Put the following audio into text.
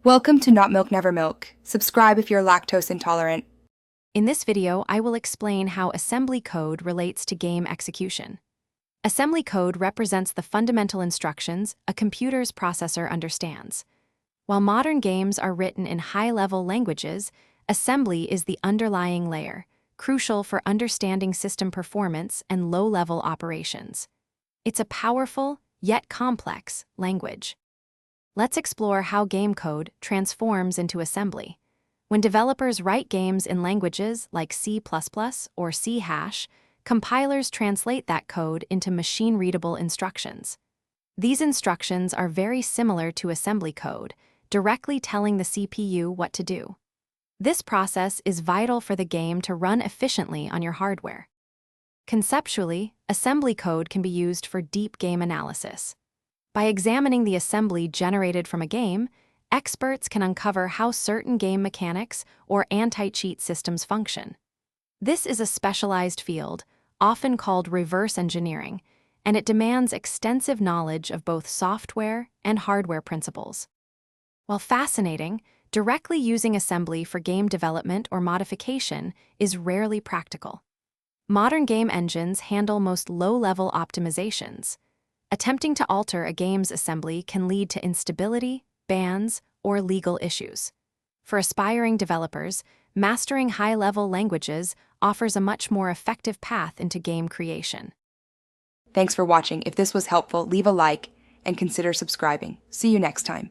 Welcome to Not Milk Never Milk. Subscribe if you're lactose intolerant. In this video, I will explain how assembly code relates to game execution. Assembly code represents the fundamental instructions a computer's processor understands. While modern games are written in high-level languages, assembly is the underlying layer, crucial for understanding system performance and low-level operations. It's a powerful, yet complex, language. Let's explore how game code transforms into assembly. When developers write games in languages like C++ or C#, compilers translate that code into machine-readable instructions. These instructions are very similar to assembly code, directly telling the CPU what to do. This process is vital for the game to run efficiently on your hardware. Conceptually, assembly code can be used for deep game analysis. By examining the assembly generated from a game, experts can uncover how certain game mechanics or anti-cheat systems function. This is a specialized field, often called reverse engineering, and it demands extensive knowledge of both software and hardware principles. While fascinating, directly using assembly for game development or modification is rarely practical. Modern game engines handle most low-level optimizations. Attempting to alter a game's assembly can lead to instability, bans, or legal issues. For aspiring developers, mastering high-level languages offers a much more effective path into game creation. Thanks for watching. If this was helpful, leave a like and consider subscribing. See you next time.